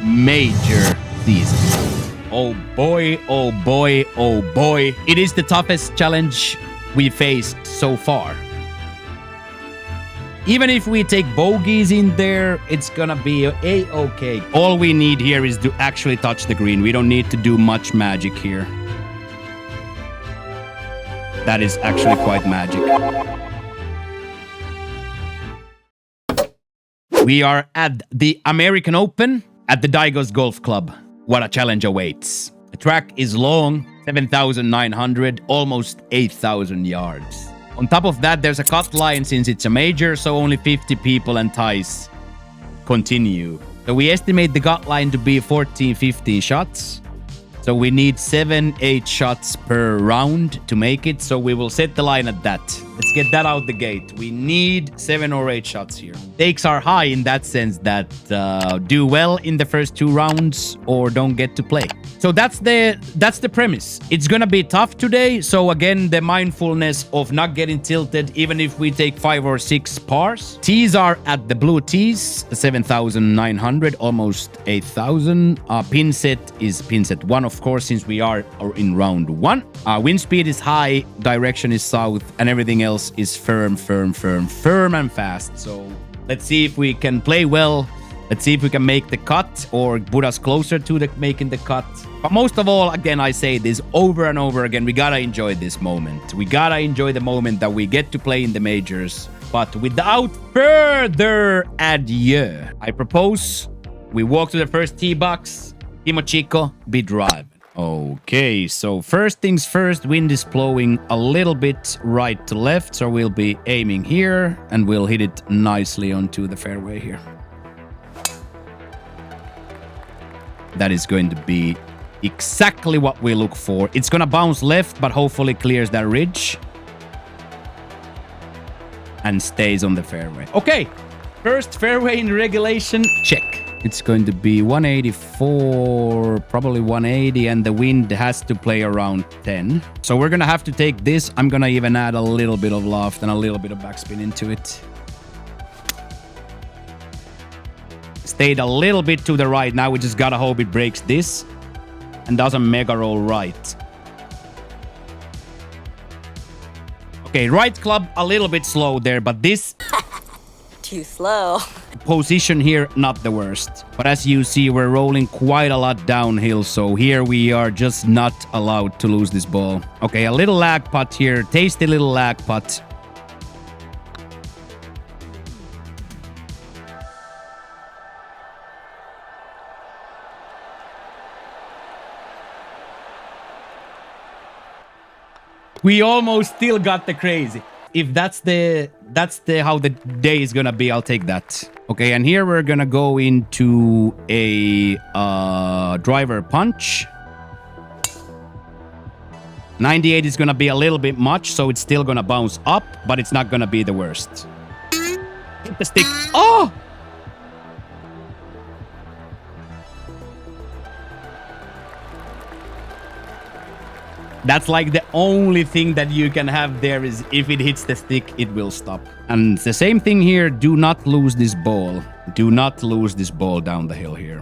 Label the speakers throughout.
Speaker 1: major season. Oh boy, oh boy, oh boy. It is the toughest challenge we faced so far. Even if we take bogeys in there, it's gonna be a-okay. All we need here is to actually touch the green. We don't need to do much magic here. That is actually quite magic. We are at the American Open at the Digos Golf Club. What a challenge awaits. The track is long, 7,900, almost 8,000 yards. On top of that, there's a cut line since it's a major, so only 50 people and ties continue. So we estimate the cut line to be 14, 15 shots. So we need 7-8 shots per round to make it. So we will set the line at that. Let's get that out the gate. We need 7 or 8 shots here. Stakes are high in that sense that do well in the first 2 rounds or don't get to play. So that's the premise. It's gonna be tough today. So again, the mindfulness of not getting tilted, even if we take 5 or 6 pars. Tees are at the blue tees, 7,900, almost 8,000. Pin set is pin set 1, of course, since we are in round 1. Wind speed is high, direction is south, and everything else is firm and fast. So let's see if we can play well. Let's see if we can make the cut or put us closer to making the cut. But most of all, again, I say this over and over again, we gotta enjoy this moment. We gotta enjoy the moment that we get to play in the majors. But without further ado, I propose we walk to the first tee box. MOCCIO, be driving. Okay, so first things first, wind is blowing a little bit right to left. So we'll be aiming here and we'll hit it nicely onto the fairway here. That is going to be exactly what we look for. It's gonna bounce left, but hopefully clears that ridge and stays on the fairway. Okay, first fairway in regulation, check. It's going to be 184, probably 180, and the wind has to play around 10. So we're gonna have to take this. I'm gonna even add a little bit of loft and a little bit of backspin into it. Stayed a little bit to the right. Now we just gotta hope it breaks this and doesn't mega roll right. Okay, right club a little bit slow there, but this
Speaker 2: too slow.
Speaker 1: Position here, not the worst. But as you see, we're rolling quite a lot downhill, so here we are just not allowed to lose this ball. Okay, a little lag putt here, tasty little lag putt. We almost still got the crazy. If that's how the day is gonna be, I'll take that. Okay, and here we're gonna go into a driver punch. 98 is gonna be a little bit much, so it's still gonna bounce up, but it's not gonna be the worst. Hit the stick. Oh! That's like the only thing that you can have there is if it hits the stick, it will stop. And the same thing here. Do not lose this ball. Do not lose this ball down the hill here.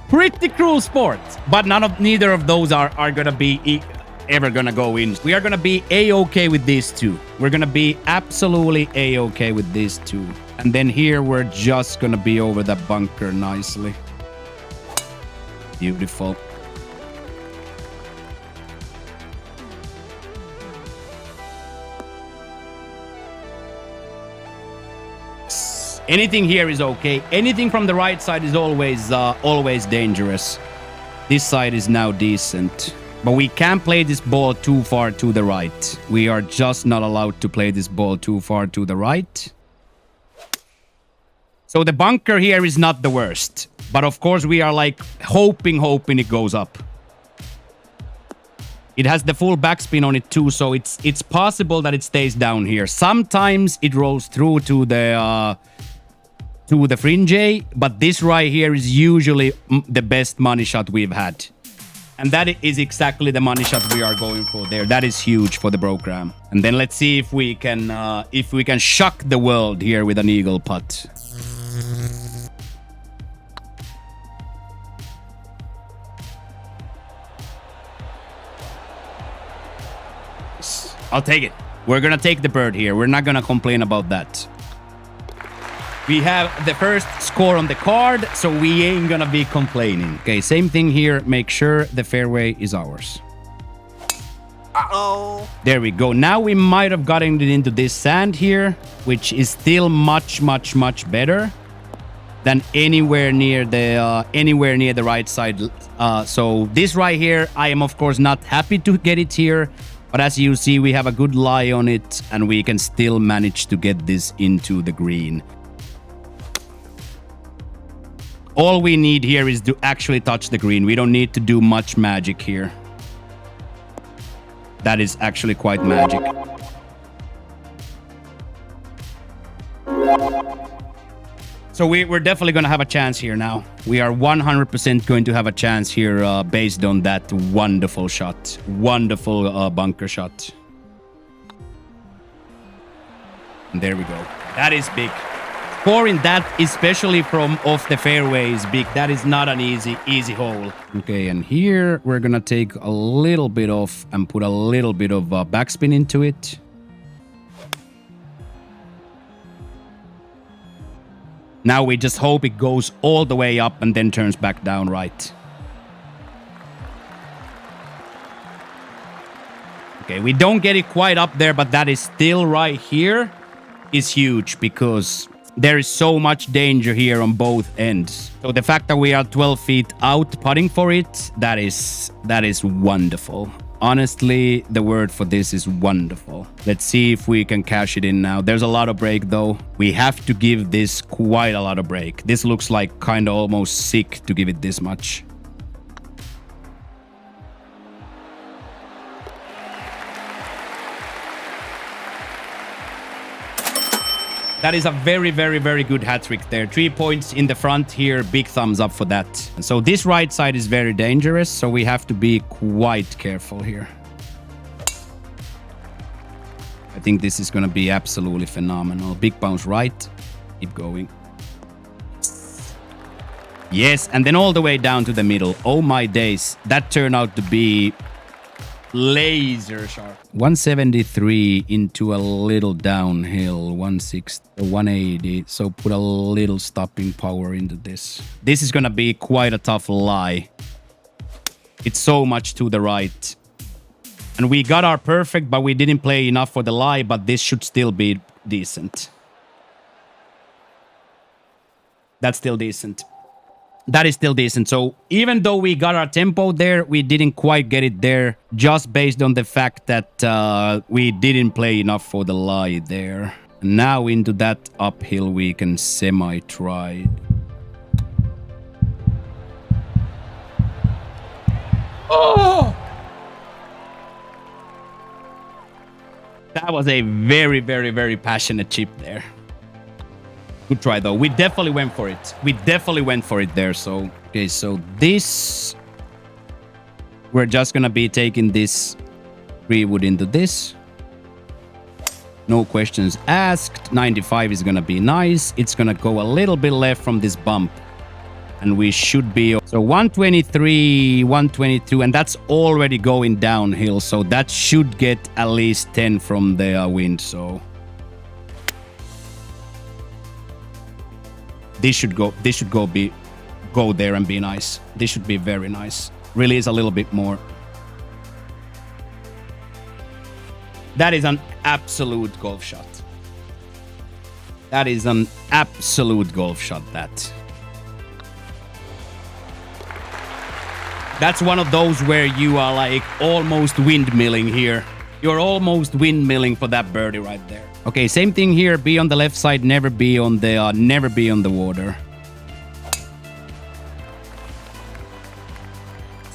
Speaker 1: Pretty cruel sport, but neither of those are gonna be ever gonna go in. We are gonna be a-okay with these two. We're gonna be absolutely a-okay with these two. And then here we're just gonna be over the bunker nicely. Beautiful. Anything here is okay. Anything from the right side is always dangerous. This side is now decent. But we can't play this ball too far to the right. We are just not allowed to play this ball too far to the right. So the bunker here is not the worst. But of course we are like hoping it goes up. It has the full backspin on it too, so it's possible that it stays down here. Sometimes it rolls through to the fringe, but this right here is usually the best money shot we've had. And that is exactly the money shot we are going for there. That is huge for the program. And then let's see if we can shock the world here with an eagle putt. I'll take it. We're gonna take the bird here. We're not gonna complain about that. We have the first score on the card, so we ain't gonna be complaining. Okay, same thing here. Make sure the fairway is ours.
Speaker 2: Uh-oh.
Speaker 1: There we go. Now we might have gotten it into this sand here, which is still much, much, much better than anywhere near the right side. So this right here, I am of course not happy to get it here, but as you see, we have a good lie on it, and we can still manage to get this into the green. All we need here is to actually touch the green. We don't need to do much magic here. That is actually quite magic. So we're definitely going to have a chance here now. We are 100% going to have a chance here based on that wonderful shot. Wonderful bunker shot. And there we go. That is big. Scoring that, especially from off the fairway, is big. That is not an easy hole. Okay, and here we're gonna take a little bit off and put a little bit of backspin into it. Now we just hope it goes all the way up and then turns back down right. Okay, we don't get it quite up there, but that is still right here is huge because there is so much danger here on both ends. So the fact that we are 12 feet out putting for it, that is wonderful. Honestly, the word for this is wonderful. Let's see if we can cash it in now. There's a lot of break though. We have to give this quite a lot of break. This looks like kind of almost sick to give it this much. That is a very, very, very good hat trick there. 3 points in the front here. Big thumbs up for that. So this right side is very dangerous, so we have to be quite careful here. I think this is going to be absolutely phenomenal. Big bounce right. Keep going. Yes, and then all the way down to the middle. Oh my days. That turned out to be laser sharp. 173 into a little downhill. 180. So put a little stopping power into this. This is gonna be quite a tough lie. It's so much to the right. And we got our perfect, but we didn't play enough for the lie, but this should still be decent. That's still decent. That is still decent. So even though we got our tempo there, we didn't quite get it there just based on the fact that we didn't play enough for the lie there. And now into that uphill we can semi-try. Oh! That was a very, very, very passionate chip there. Good try though. We definitely went for it. We definitely went for it there. So, okay, so this, we're just gonna be taking this 3 wood into this. No questions asked. 95 is gonna be nice. It's gonna go a little bit left from this bump. And we should be, so 123, 122, and that's already going downhill. So that should get at least 10 from the wind, so. This should go there and be nice. This should be very nice. Release a little bit more. That is an absolute golf shot. That is an absolute golf shot, that. That's one of those where you are like almost windmilling here. You're almost windmilling for that birdie right there. Okay, same thing here. Be on the left side. Never be on the water.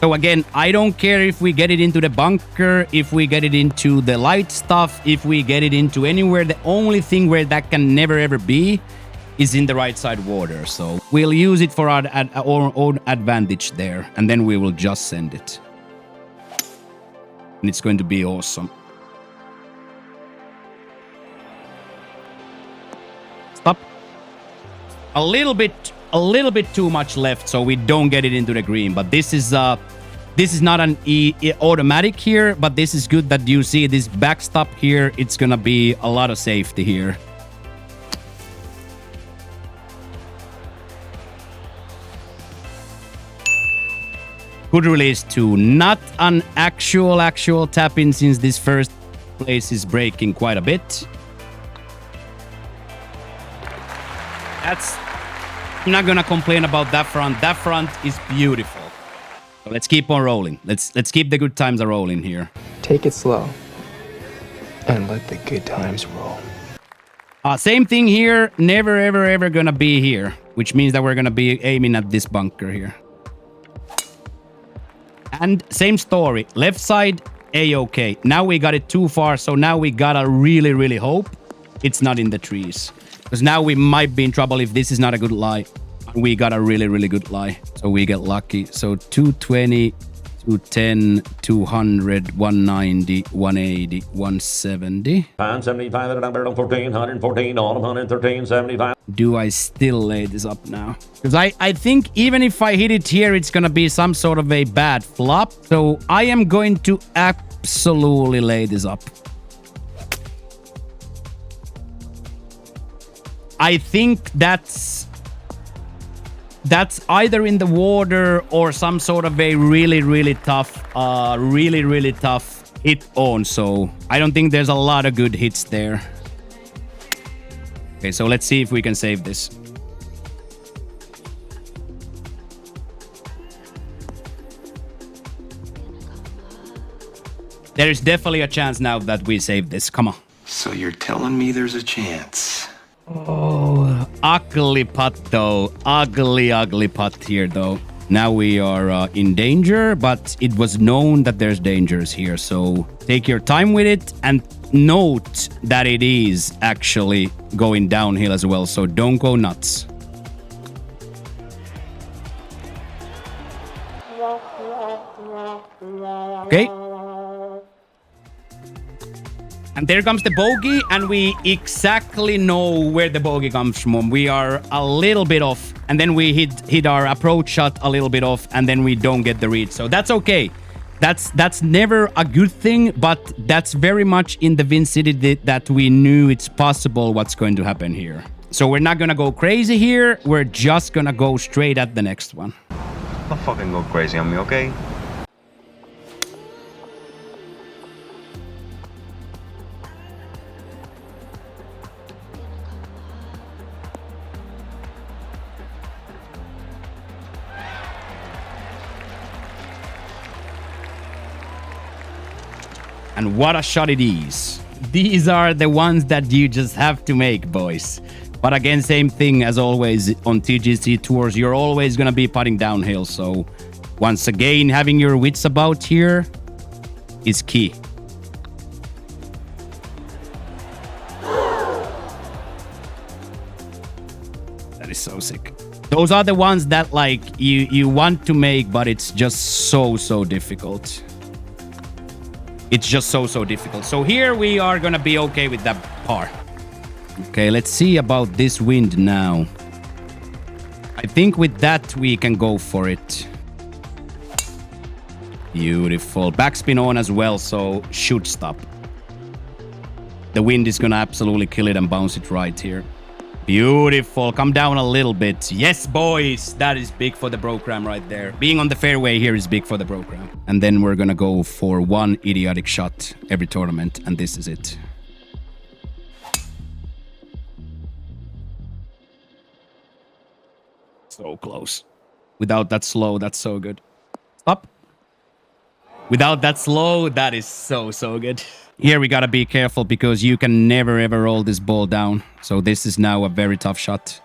Speaker 1: So again, I don't care if we get it into the bunker, if we get it into the light stuff, if we get it into anywhere. The only thing where that can never ever be is in the right side water. So we'll use it for our own advantage there, and then we will just send it. and it's going to be awesome. Stop. A little bit too much left, so we don't get it into the green. But this is not an automatic here, but this is good that you see this backstop here. It's gonna be a lot of safety here. Good release too. Not an actual tap-in since this first place is breaking quite a bit. I'm not gonna complain about that front. That front is beautiful. So let's keep on rolling. Let's keep the good times rolling here.
Speaker 3: Take it slow and let the good times roll.
Speaker 1: Same thing here. Never ever gonna be here, which means that we're gonna be aiming at this bunker here. And same story. Left side, A-okay. Now we got it too far, so now we gotta really hope it's not in the trees. Because now we might be in trouble if this is not a good lie. We got a really good lie. So we get lucky. So 220, 210, 200, 190, 180, 170.
Speaker 4: 75, 114, 114, all of 113, 75.
Speaker 1: Do I still lay this up now? Because I think even if I hit it here, it's going to be some sort of a bad flop. So I am going to absolutely lay this up. I think that's either in the water or some sort of a really tough hit on. So I don't think there's a lot of good hits there. Okay, so let's see if we can save this. There is definitely a chance now that we save this. Come on.
Speaker 5: So you're telling me there's a chance?
Speaker 1: Oh, ugly putt though. Ugly putt here though. Now we are in danger, but it was known that there's dangers here. So take your time with it and note that it is actually going downhill as well. So don't go nuts. Okay. And there comes the bogey, and we exactly know where the bogey comes from. We are a little bit off, and then we hit our approach shot a little bit off, and then we don't get the read. So that's okay. That's never a good thing, but that's very much in the vicinity that we knew it's possible what's going to happen here. So we're not gonna go crazy here. We're just gonna go straight at the next one.
Speaker 5: Don't fucking go crazy on me, okay?
Speaker 1: And what a shot it is. These are the ones that you just have to make, boys. But again, same thing as always on TGC Tours. You're always going to be putting downhill. So once again, having your wits about here is key. That is so sick. Those are the ones that like you want to make, but it's just so difficult. It's just so difficult. So here we are gonna be okay with that par. Okay, let's see about this wind now. I think with that we can go for it. Beautiful. Backspin on as well, so should stop. The wind is gonna absolutely kill it and bounce it right here. Beautiful. Come down a little bit. Yes, boys. That is big for the program right there. Being on the fairway here is big for the program. And then we're going to go for one idiotic shot every tournament. And this is it. So close. Without that slow, that's so good. Stop. Without that slow, that is so good. Here we gotta be careful because you can never ever roll this ball down. So this is now a very tough shot.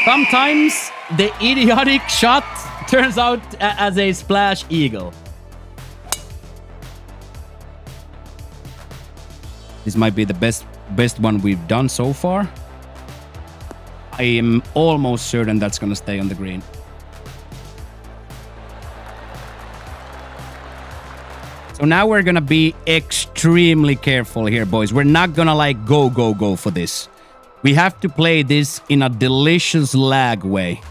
Speaker 1: Sometimes the idiotic shot turns out as a splash eagle. This might be the best one we've done so far. I am almost certain that's gonna stay on the green. So now we're gonna be extremely careful here, boys. We're not gonna like go for this. We have to play this in a delicious lag way.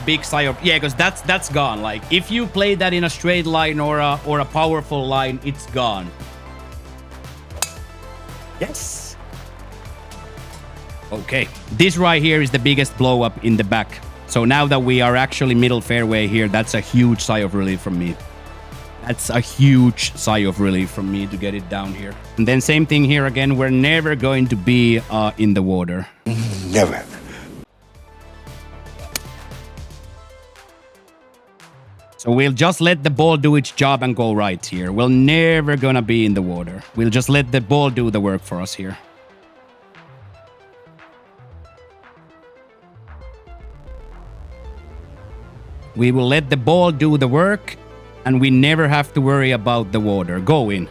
Speaker 1: Big sigh of, yeah, because that's gone. Like if you play that in a straight line or a powerful line, it's gone. Yes. Okay, this right here is the biggest blow up in the back. So now that we are actually middle fairway here, that's a huge sigh of relief from me. That's a huge sigh of relief from me to get it down here. And then same thing here again. We're never going to be in the water.
Speaker 3: Never.
Speaker 1: So we'll just let the ball do its job and go right here. We're never gonna be in the water. We'll just let the ball do the work for us here. We will let the ball do the work, and we never have to worry about the water. Go in.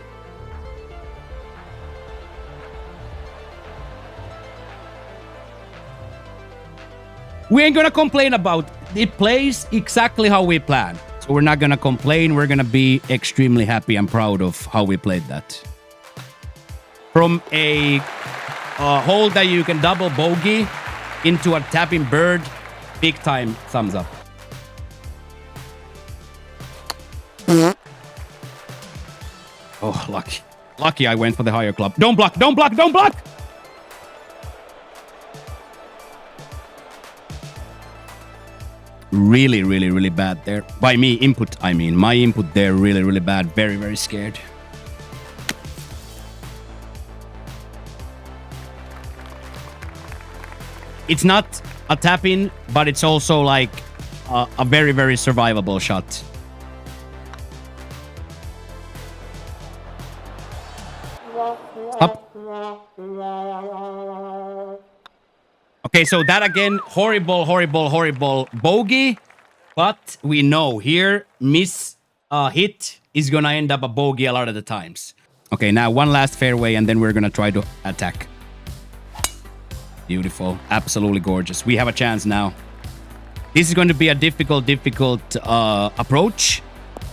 Speaker 1: We ain't gonna complain about it. It plays exactly how we planned. So we're not gonna complain. We're gonna be extremely happy and proud of how we played that. From a hole that you can double bogey into a tapping bird, big time thumbs up. Oh, lucky. Lucky I went for the higher club. Don't block, don't block, don't block! Really bad there. By me, input, I mean. My input there, really bad. Very scared. It's not a tap-in, but it's also like a very survivable shot. Up. Okay, so that again, horrible bogey. But we know here, miss hit is gonna end up a bogey a lot of the times. Okay, now one last fairway, and then we're gonna try to attack. Beautiful, absolutely gorgeous. We have a chance now. This is going to be a difficult approach.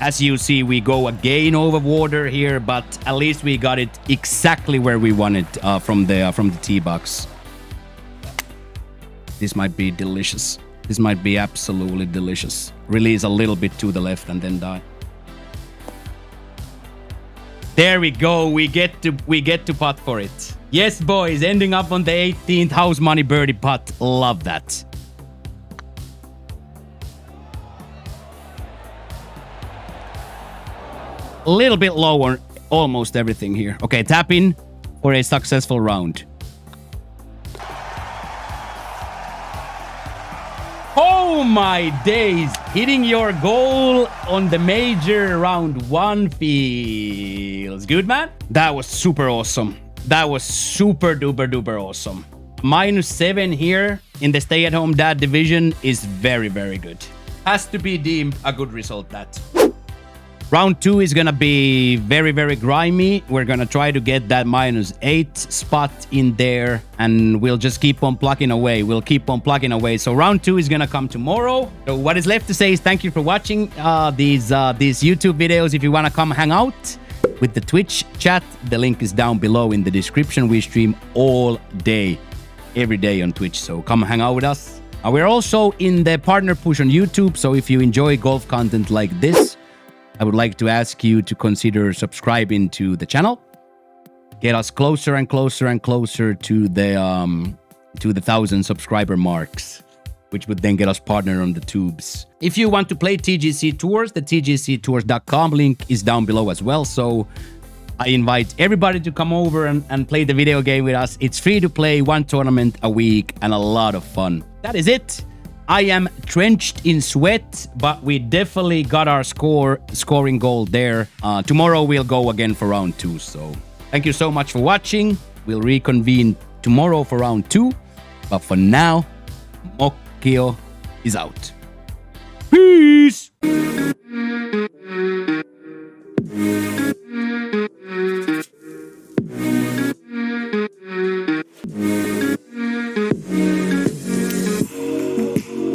Speaker 1: As you see, we go again over water here, but at least we got it exactly where we wanted from the tee box. This might be delicious. This might be absolutely delicious. Release a little bit to the left and then die. There we go. We get to putt for it. Yes, boys, ending up on the 18th house money birdie putt. Love that. A little bit low on almost everything here. Okay, tap in for a successful round. Oh my days! Hitting your goal on the major round one feels good, man. That was super awesome. That was super duper awesome. -7 here in the stay-at-home dad division is very good. Has to be deemed a good result, that. Round 2 is gonna be very grimy. We're gonna try to get that -8 spot in there, and we'll just keep on plugging away. We'll keep on plugging away. So round 2 is gonna come tomorrow. So what is left to say is thank you for watching these YouTube videos. If you wanna come hang out with the Twitch chat, the link is down below in the description. We stream all day, every day on Twitch, so come hang out with us. We're also in the partner push on YouTube, so if you enjoy golf content like this, I would like to ask you to consider subscribing to the channel. Get us closer and closer to the 1,000 subscriber marks, which would then get us partner on the tubes. If you want to play TGC Tours, the tgctours.com link is down below as well. So I invite everybody to come over and play the video game with us. It's free to play, 1 tournament a week, and a lot of fun. That is it. I am drenched in sweat, but we definitely got our scoring goal there. Tomorrow we'll go again for round 2, so Thank you so much for watching. We'll reconvene tomorrow for round 2. But for now, MOCCIO is out.